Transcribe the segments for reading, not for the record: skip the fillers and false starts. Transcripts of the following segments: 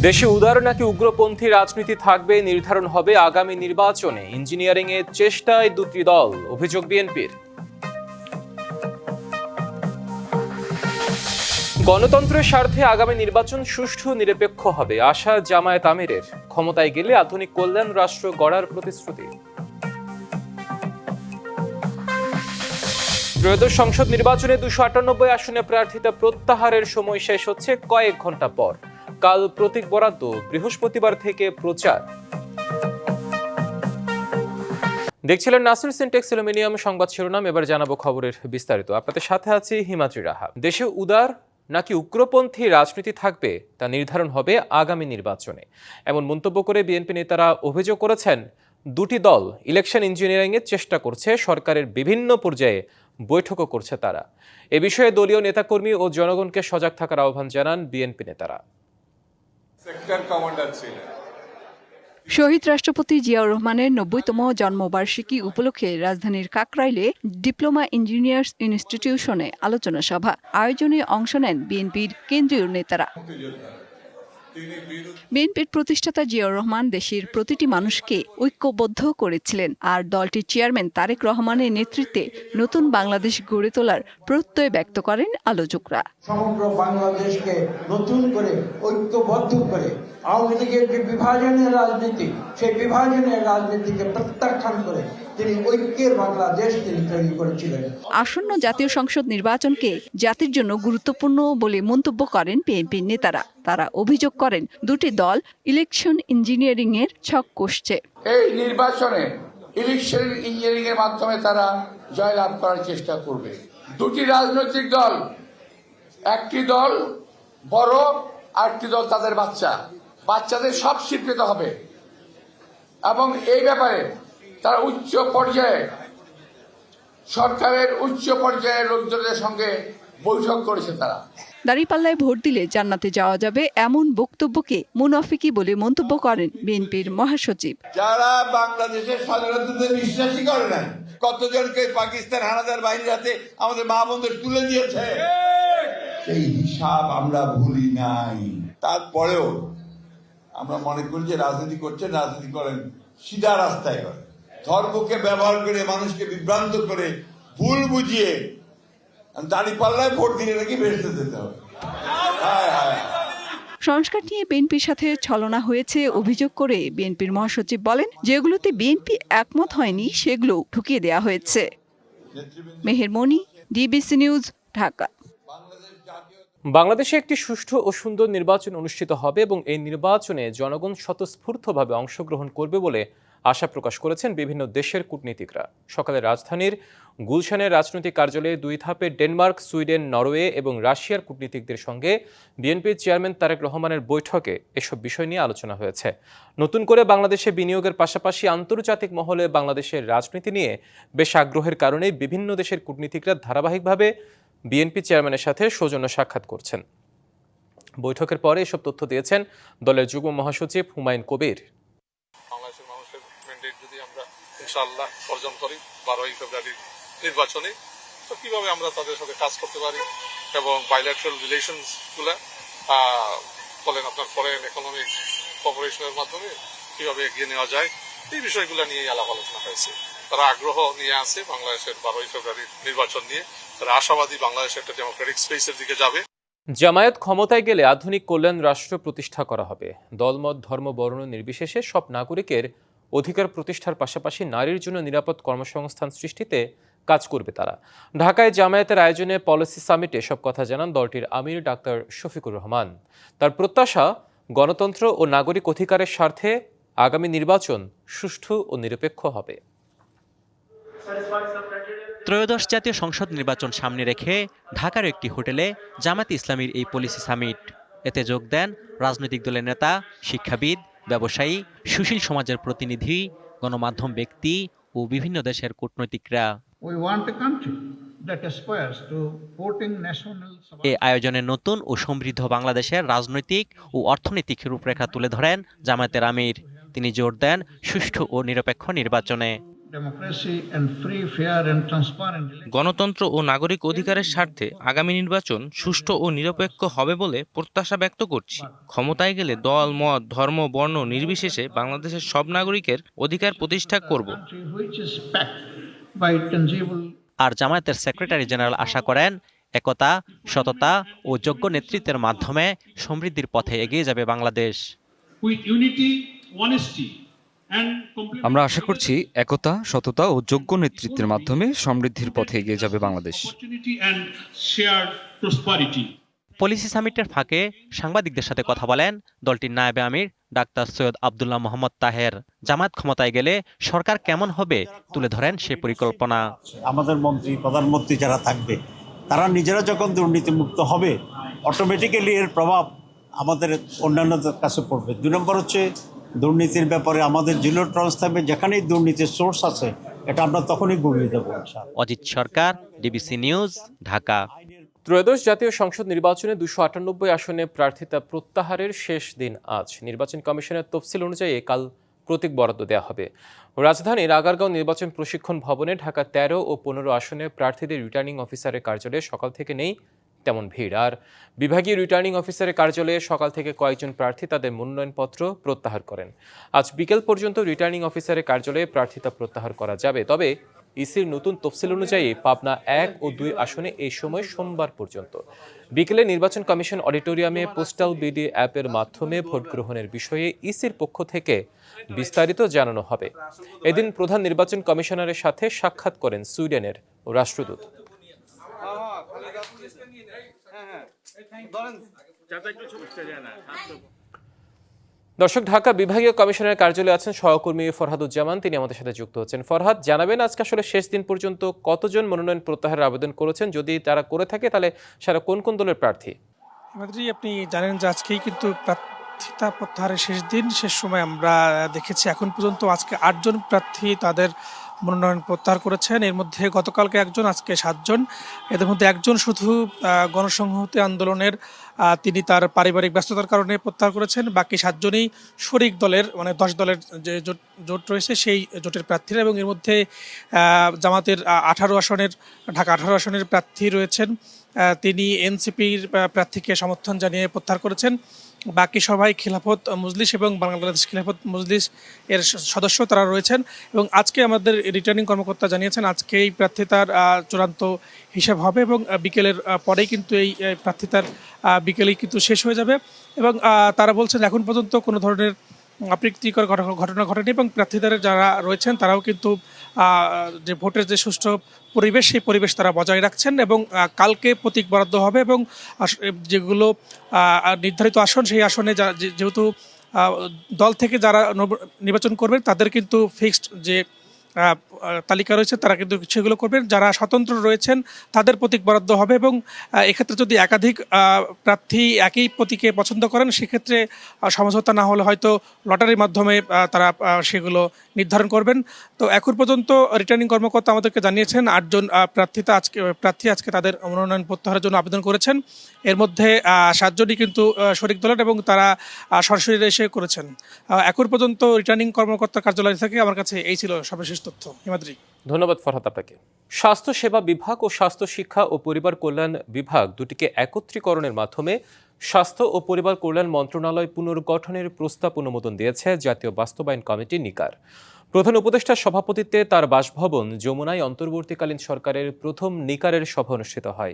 দেশে উদার নাকি উগ্রপন্থী রাজনীতি থাকবে নির্ধারণ হবে আগামী নির্বাচনে। ইঞ্জিনিয়ারিং এর চেষ্টায় দুটি দল, অভিযোগ বিএনপির। গণতন্ত্রের স্বার্থে আগামী নির্বাচন সুষ্ঠু নিরপেক্ষ হবে, আশা জামায়াত আমিরের। ক্ষমতায় গেলে আধুনিক কল্যাণ রাষ্ট্র গড়ার প্রতিশ্রুতি। ত্রয়োদশ সংসদ নির্বাচনে 298 আসনে প্রার্থিতা প্রত্যাহারের সময় শেষ হচ্ছে কয়েক ঘন্টা পর। কাল প্রতীক বরাদ্দ, বৃহস্পতিবার থেকে প্রচার। দেখছিলেন নাসির সিনটেক্স অ্যালুমিনিয়াম সংবাদ শিরোনাম। এবার জানাবো খবরের বিস্তারিত। আপনাদের সাথে আছি হিমাদ্রি রাহা। দেশে উদার নাকি উগ্রপন্থী রাজনীতি থাকবে তা নির্ধারণ হবে আগামী নির্বাচনে, এমন মন্তব্য করে বিএনপি নেতারা অভিযোগ করেছেন দুটি দল ইলেকশন ইঞ্জিনিয়ারিং এর চেষ্টা করছে। সরকারের বিভিন্ন পর্যায়ে বৈঠকও করছে তারা। এ বিষয়ে দলীয় নেতাকর্মী ও জনগণকে সজাগ থাকার আহ্বান জানান বিএনপি নেতারা। শহীদ রাষ্ট্রপতি জিয়াউর রহমানের ৯০তম জন্মবার্ষিকী উপলক্ষে রাজধানীর কাকরাইলে ডিপ্লোমা ইঞ্জিনিয়ার্স ইনস্টিটিউশনে আলোচনা সভা আয়োজনে অংশ নেন বিএনপির কেন্দ্রীয় নেতারা। বিএনপির প্রতিষ্ঠাতা জিয়াউর রহমান দেশের প্রতিটি মানুষকে ঐক্যবদ্ধ করেছিলেন, আর দলটির চেয়ারম্যান তারেক রহমানের নেতৃত্বে নতুন বাংলাদেশ গড়ে তোলার প্রত্যয় ব্যক্ত করেন আলোচকরা। সমগ্র বাংলাদেশকে নতুন করে ঐক্যবদ্ধ করে আওয়ামী লীগের যে বিভাজনের রাজনীতি, সেই বিভাজনের রাজনীতিকে প্রত্যাখ্যান করে তিনি ঐক্যের বাংলাদেশ তিনি তৈরি করেছিলেন। আসন্ন জাতীয় সংসদ নির্বাচনকে জাতির জন্য গুরুত্বপূর্ণ বলে মন্তব্য করেন বিএনপির নেতারা। তারা অভিযোগ করেন দুটি দল ইলেকশন ইঞ্জিনিয়ারিং এর ছক কষছে। এই নির্বাচনে ইলেকশন ইঞ্জিনিয়ারিং এর মাধ্যমে তারা জয়লাভ করার চেষ্টা করবে। দুটি রাজনৈতিক দল, একটি দল বড়, আরেকটি দল তাদের বাচ্চাদের সব স্বীকৃত হবে, এবং এই ব্যাপারে তারা উচ্চ পর্যায়ে সরকারের উচ্চ পর্যায়ের লোকজনের সঙ্গে বৈঠক করেছে। তারা দাঁড়িপাল্লায় ভোট দিলে জান্নাতে যাওয়া যাবে এমন বক্তব্যকে মুনাফিকি বলে মন্তব্য করেন বিএনপির মহাসচিব। যারা বাংলাদেশের স্বাধীনতাতে বিশ্বাসী করে না, কতজনকে পাকিস্তান হানাদার বাহিনীর হাতে আমাদের মা বোনদের তুলে দিয়েছে, সেই হিসাব আমরা ভুলি নাই। তারপরেও আমরা মনে করি যে রাজনীতি করছেন, রাজনীতি করেন সিধা রাস্তায় করেন, ধর্মকে ব্যবহার করে মানুষকে বিভ্রান্ত করে ভুল বুঝিয়ে দাঁড়িপাল্লায় ভোট দিলে নাকি বেরোতে যেতে হবে। সংস্কার নিয়ে বিএনপির সাথে ছলনা হয়েছে অভিযোগ করে বিএনপির মহাসচিব বলেন, যেগুলোতে বিএনপি একমত হয়নি সেগুলো ঢুকিয়ে দেওয়া হয়েছে। মেহের মনি, ডিবিসি নিউজ, ঢাকা। বাংলাদেশে একটি সুষ্ঠু ও সুন্দর নির্বাচন অনুষ্ঠিত হবে এবং এই নির্বাচনে জনগণ স্বতঃস্ফূর্তভাবে অংশগ্রহণ করবে বলে আশা প্রকাশ করেছেন বিভিন্ন দেশের কূটনীতিকরা। সকালে রাজধানীর গুলশানের রাজনৈতিক কার্যালয়ে 2 ধাপে ডেনমার্ক, সুইডেন, নরওয়ে এবং রাশিয়ার কূটনীতিকদের সঙ্গে বিএনপির চেয়ারম্যান তারেক রহমানের বৈঠকে এসব বিষয় নিয়ে আলোচনা হয়েছে। নতুন করে বাংলাদেশে বিনিয়োগের পাশাপাশি আন্তর্জাতিক মহলে বাংলাদেশের রাজনীতি নিয়ে বেশ আগ্রহের কারণে বিভিন্ন দেশের কূটনীতিকরা ধারাবাহিকভাবে বিএনপি চেয়ারম্যানের সাথে সৌজন্য সাক্ষাৎ করছেন। বৈঠকের পরে এসব তথ্য দিয়েছেন দলের যুগ্ম মহাসচিব হুমায়ুন কবির। বাংলাদেশের মানুষের ম্যান্ডেট যদি আমরা ইনশাআল্লাহ অর্জন করি 12ই ফেব্রুয়ারি নির্বাচনে, তো কিভাবে আমরা তাদের সাথে কাজ করতে পারি এবং বাইল্যাটারাল রিলেশনস গুলা বলেন আপনার ফরেন ইকোনমিক কোঅপারেশনের মাধ্যমে কিভাবে এগিয়ে নেওয়া যায়, এই বিষয়গুলো নিয়ে আলাপ আলোচনা হয়েছে। তারা আগ্রহ নিয়ে আছে বাংলাদেশের 12ই ফেব্রুয়ারি নির্বাচন নিয়ে। তারা আশাবাদী বাংলাদেশ একটা ডেমোক্রেটিক স্পেসের দিকে যাবে। জামায়াত ক্ষমতায় গেলে আধুনিক কল্যাণ রাষ্ট্র প্রতিষ্ঠা করা হবে। দলমত, ধর্ম, বর্ণ নির্বিশেষে সব নাগরিকের অধিকার প্রতিষ্ঠার পাশাপাশি নারীর জন্য নিরাপদ কর্মসংস্থান সৃষ্টিতে কাজ করবে তারা। ঢাকায় জামায়াতের আয়োজনে পলিসি সামিটে সব কথা জানান দলটির আমির ডাক্তার শফিকুর রহমান। তার প্রত্যাশা, গণতন্ত্র ও নাগরিক অধিকারের স্বার্থে আগামী নির্বাচন সুষ্ঠু ও নিরপেক্ষ হবে। ত্রয়োদশ জাতীয় সংসদ নির্বাচন সামনে রেখে ঢাকার একটি হোটেলে জামায়াতে ইসলামীর এই পলিসি সামিট। এতে যোগ দেন রাজনৈতিক দলের নেতা, শিক্ষাবিদ, ব্যবসায়ী, সুশীল সমাজের প্রতিনিধি, গণমাধ্যম ব্যক্তি ও বিভিন্ন দেশের কূটনীতিকরা। এ আয়োজনে নতুন ও সমৃদ্ধ বাংলাদেশের রাজনৈতিক ও অর্থনৈতিক রূপরেখা তুলে ধরেন জামায়াতের আমির। তিনি জোর দেন সুষ্ঠু ও নিরপেক্ষ নির্বাচনে। democracy and free, fair and transparent গণতন্ত্র ও নাগরিক অধিকারের স্বার্থে আগামী নির্বাচন সুষ্ঠু ও নিরপেক্ষ হবে বলে প্রত্যাশা ব্যক্ত করছি। ক্ষমতায় গেলে দল, মত, ধর্ম, বর্ণ নির্বিশেষে বাংলাদেশের সব নাগরিকের অধিকার প্রতিষ্ঠা করব। which is backed by tangible. আর জামায়াতের সেক্রেটারি জেনারেল আশা করেন একতা, সততা ও যোগ্য নেতৃত্বের মাধ্যমে সমৃদ্ধির পথে এগিয়ে যাবে Bangladesh. With unity, honesty and আমরা আশা করছি একতা, সততা ও যোগ্য নেতৃত্বের মাধ্যমে সমৃদ্ধির পথে এগিয়ে যাবে বাংলাদেশ। opportunity and shared prosperity. Policy সামিটের ফাঁকে সাংবাদিকদের সাথে কথা বলেন দলটির নায়েবে আমির ডাক্তার সৈয়দ আব্দুল্লাহ মোহাম্মদ তাহের। জামায়াত ক্ষমতায় গেলে সরকার কেমন হবে তুলে ধরেন সেই পরিকল্পনা। আমাদের মন্ত্রী, প্রধানমন্ত্রী যারা থাকবে তারা নিজেরা যখন দুর্নীতিমুক্ত হবে, অটোমেটিক্যালি এর প্রভাব আমাদের অন্যান্যদের কাছে পড়বে। 2 নম্বর হচ্ছে দুর্নীতির ব্যাপারে আমাদের জিরো টলারেন্স থাকবে। যেখানেই দুর্নীতির সোর্স আছে এটা আমরা তখনই গুলিয়ে দেবো। অজিত সরকার, ডিবিসি নিউজ, ঢাকা। ত্রয়োদশ জাতীয় সংসদ নির্বাচনে 298 আসনে প্রার্থিতা প্রত্যাহারের শেষ দিন আজ। নির্বাচন কমিশনের তফসিল অনুযায়ী কাল প্রতীক বরাদ্দ দেওয়া হবে। রাজধানীর আগারগাঁও নির্বাচন প্রশিক্ষণ ভবনে ঢাকা 13 ও 15 আসনে প্রার্থীদের রিটার্নিং অফিসারের কার্যালয়ে সকাল থেকে নেই তেমন ভিড়। আর বিভাগীয় রিটার্নিং অফিসারের কার্যালয়ে সকাল থেকে কয়েকজন প্রার্থী তাদের মনোনয়নপত্র প্রত্যাহার করেন। আজ বিকেল পর্যন্ত রিটার্নিং অফিসারের কার্যালয়ে প্রার্থিতা প্রত্যাহার করা যাবে। তবে ইসির নতুন তফসিল অনুযায়ী পাবনা 1 ও 2 আসনে এই সময় সোমবার পর্যন্ত। বিকেলে নির্বাচন কমিশন অডিটোরিয়ামে পোস্টাল বিডি অ্যাপের মাধ্যমে ভোট গ্রহণের বিষয়ে ইসির পক্ষ থেকে বিস্তারিত জানানো হবে। এদিন প্রধান নির্বাচন কমিশনারের সাথে সাক্ষাৎ করেন সুইডেনের রাষ্ট্রদূত। দর্শক, ঢাকা বিভাগীয় কমিশনারের কার্যালয়ে আছেন সহকর্মী ফরহাদুজ্জামান, তিনি আমাদের সাথে যুক্ত হচ্ছেন। ফরহাদ, জানাবেন আজকে আসলে শেষ দিন পর্যন্ত কতজন মনোনয়ন প্রত্যাহারের আবেদন করেছেন, যদি তারা করে থাকে তাহলে সারা কোন কোন দলের প্রার্থী? আপনি জানেন যে আজকেই কিন্তু প্রার্থিতা প্রত্যাহারের শেষ দিন। শেষ সময় আমরা দেখেছি এখন পর্যন্ত আজকে 8 জন প্রার্থী তাদের মনোনয়ন প্রত্যাহার করেছেন। এর মধ্যে গতকালকে একজন, আজকে 7 জন। এদের মধ্যে একজন শুধু গণসংহতি আন্দোলনের, তিনি তার পারিবারিক ব্যস্ততার কারণে প্রত্যাহার করেছেন। বাকি 7 জনই শরিক দলের, মানে 10 দলের যে জোট রয়েছে সেই জোটের প্রার্থীরা। এবং এর মধ্যে জামাতের 18 আসনের, ঢাকা 18 আসনের প্রার্থী রয়েছেন। তিনি এনসিপির প্রার্থীকে সমর্থন জানিয়ে প্রত্যাহার করেছেন। বাকি সবাই খিলাফত মজলিস এবং বাংলাদেশ খিলাফত মজলিস এর সদস্য তারা রয়েছেন। এবং আজকে আমাদের রিটার্নিং কর্মকর্তা জানিয়েছেন আজকে এই প্রার্থিতার চূড়ান্ত হিসাব হবে এবং বিকেলের পরেই কিন্তু এই প্রার্থিতার বিকেলেই কিন্তু শেষ হয়ে যাবে। এবং তারা বলছেন এখন পর্যন্ত কোনো ধরনের অপ্রীতিকর ঘটনা ঘটেনি এবং প্রার্থীদের যারা রয়েছেন তারাও কিন্তু যে ভোটের যে সুষ্ঠু পরিবেশ, সেই পরিবেশ তারা বজায় রাখছেন। এবং কালকে প্রতীক বরাদ্দ হবে এবং যেগুলো নির্ধারিত আসন, সেই আসনে যেহেতু দল থেকে যারা নির্বাচন করবেন তাদের কিন্তু ফিক্সড যে তালিকা রয়েছে তারা কিন্তু সেগুলো করবেন। যারা স্বতন্ত্র রয়েছেন তাদের প্রতীক বরাদ্দ হবে এবং এক্ষেত্রে যদি একাধিক প্রার্থী একই প্রতীকে পছন্দ করেন সেক্ষেত্রে সমঝোতা না হলে হয়তো লটারির মাধ্যমে তারা সেগুলো নির্ধারণ করবেন। তো এখন পর্যন্ত রিটার্নিং কর্মকর্তা আমাদেরকে জানিয়েছেন 8 জন প্রার্থী আজকে তাদের মনোনয়ন প্রত্যাহারের জন্য আবেদন করেছেন। এর মধ্যে 7 জনই কিন্তু শরিক দলের এবং তারা সরাসরি এসে করেছেন। এখন পর্যন্ত রিটার্নিং কর্মকর্তার কার্যালয় থেকে আমার কাছে এই ছিল সর্বশেষ তথ্য। হিমাদ্রি, ধন্যবাদ ফরহাদ আপনাকে। স্বাস্থ্য সেবা বিভাগ ও স্বাস্থ্য শিক্ষা ও পরিবার কল্যাণ বিভাগ দুটিকে একত্রীকরণের মাধ্যমে স্বাস্থ্য ও পরিবার কল্যাণ মন্ত্রণালয় পুনর্গঠনের প্রস্তাব অনুমোদন দিয়েছে জাতীয় বাস্তবায়ন কমিটি নিকার। প্রধান উপদেষ্টার সভাপতিত্বে তার বাসভবন যমুনায় অন্তর্বর্তীকালীন সরকারের প্রথম নিকারের সভা অনুষ্ঠিত হয়।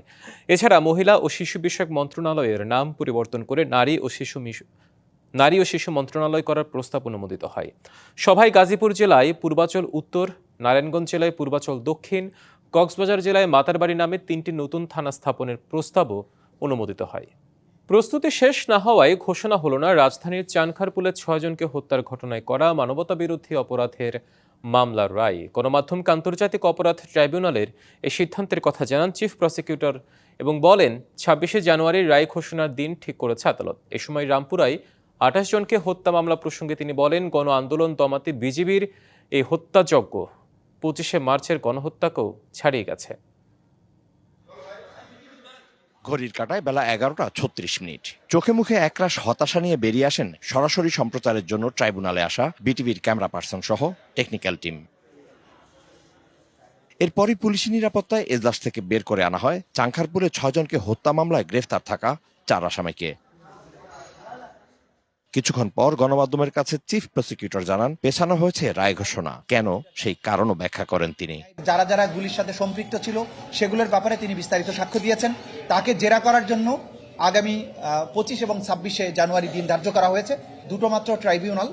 এছাড়া মহিলা ও শিশু বিষয়ক মন্ত্রণালয়ের নাম পরিবর্তন করে নারী ও শিশু মন্ত্রণালয় করার প্রস্তাব অনুমোদিত হয়। সভায় গাজীপুর জেলায় পূর্বাচল উত্তর, নারায়ণগঞ্জ জেলায় পূর্বাচল দক্ষিণ, কক্সবাজার জেলায় মাতারবাড়ি নামে 3টি নতুন থানা স্থাপনের প্রস্তাবও অনুমোদিত হয়। প্রস্তুতি শেষ না হওয়ায় ঘোষণা হলো না রাজধানীর চানখারপুলে 6 জনকে হত্যার ঘটনায় করা মানবতাবিরোধী অপরাধের মামলার রায়। গণমাধ্যমকে আন্তর্জাতিক অপরাধ ট্রাইব্যুনালের এই সিদ্ধান্তের কথা জানান চিফ প্রসিকিউটর এবং বলেন 26শে জানুয়ারির রায় ঘোষণার দিন ঠিক করেছে আদালত। এ সময় রামপুরায় 28 জনকে হত্যা মামলা প্রসঙ্গে তিনি বলেন, গণ আন্দোলন দমাতে বিজিবির এই হত্যাযজ্ঞ 25শে মার্চের গণহত্যাকেও ছাড়িয়ে গেছে। ঘড়ির কাঁটায় বেলা 11:36। চোখে মুখে একরাশ হতাশা নিয়ে বেরিয়ে আসেন সরাসরি সম্প্রচারের জন্য ট্রাইব্যুনালে আসা বিটিভির ক্যামেরা পার্সন সহ টেকনিক্যাল টিম। এরপরই পুলিশি নিরাপত্তায় এজলাস থেকে বের করে আনা হয় চাংখারপুরে 6 জনকে হত্যা মামলায় গ্রেফতার থাকা 4 আসামিকে। কিছুক্ষণ পর গণমাধ্যমের কাছে চিফ প্রসিকিউটর জানান, পেছানো হয়েছে রায় ঘোষণা। কেন, সেই কারণও ব্যাখ্যা করেন তিনি। যারা যারা গুলির সাথে সম্পৃক্ত ছিল সেগুলোর ব্যাপারে তিনি বিস্তারিত সাক্ষ্য দিয়েছেন। তাকে জেরা করার জন্য আগামী 25 এবং 26শে জানুয়ারি দিন ধার্য করা হয়েছে। দুটো মাত্র ট্রাইব্যুনাল,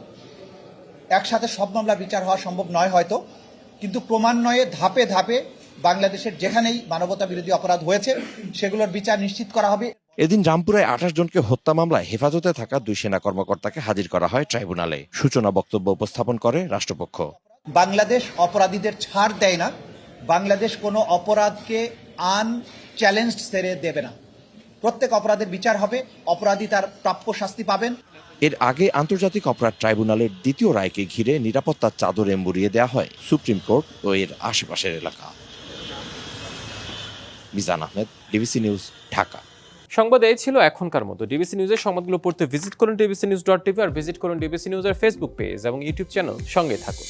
একসাথে সব মামলা বিচার হওয়া সম্ভব নয় হয়তো, কিন্তু ক্রমান্বয়ে ধাপে ধাপে বাংলাদেশের যেখানেই মানবতা বিরোধী অপরাধ হয়েছে সেগুলোর বিচার নিশ্চিত করা হবে। এদিন রামপুরায় 28 জনকে হত্যা মামলায় হেফাজতে থাকা 2 সেনা কর্মকর্তাকে হাজির করা হয় ট্রাইব্যুনালে। সূচনা বক্তব্য উপস্থাপন করে রাষ্ট্রপক্ষ। বাংলাদেশ অপরাধীদের ছাড় দেয় না, বাংলাদেশ কোনো অপরাধকে আনচ্যালেঞ্জড ছেড়ে দেবে না। প্রত্যেক অপরাধের বিচার হবে, অপরাধী তার প্রাপ্য শাস্তি পাবেন। এর আগে আন্তর্জাতিক অপরাধ ট্রাইব্যুনালের দ্বিতীয় রায়কে ঘিরে নিরাপত্তার চাদরে মুড়িয়ে দেওয়া হয় সুপ্রিম কোর্ট ও এর আশেপাশের এলাকা। Mizan Ahmed, DBC news, Dhaka. সংবাদ এই ছিল এখনকার মতো। ডিবিসি নিউজের সংবাদগুলো পড়তে ভিজিট করুন dbcnews.tv আর ভিজিট করুন ডিবিসি নিউজের ফেসবুক পেজ এবং ইউটিউব চ্যানেল। সঙ্গে থাকুন।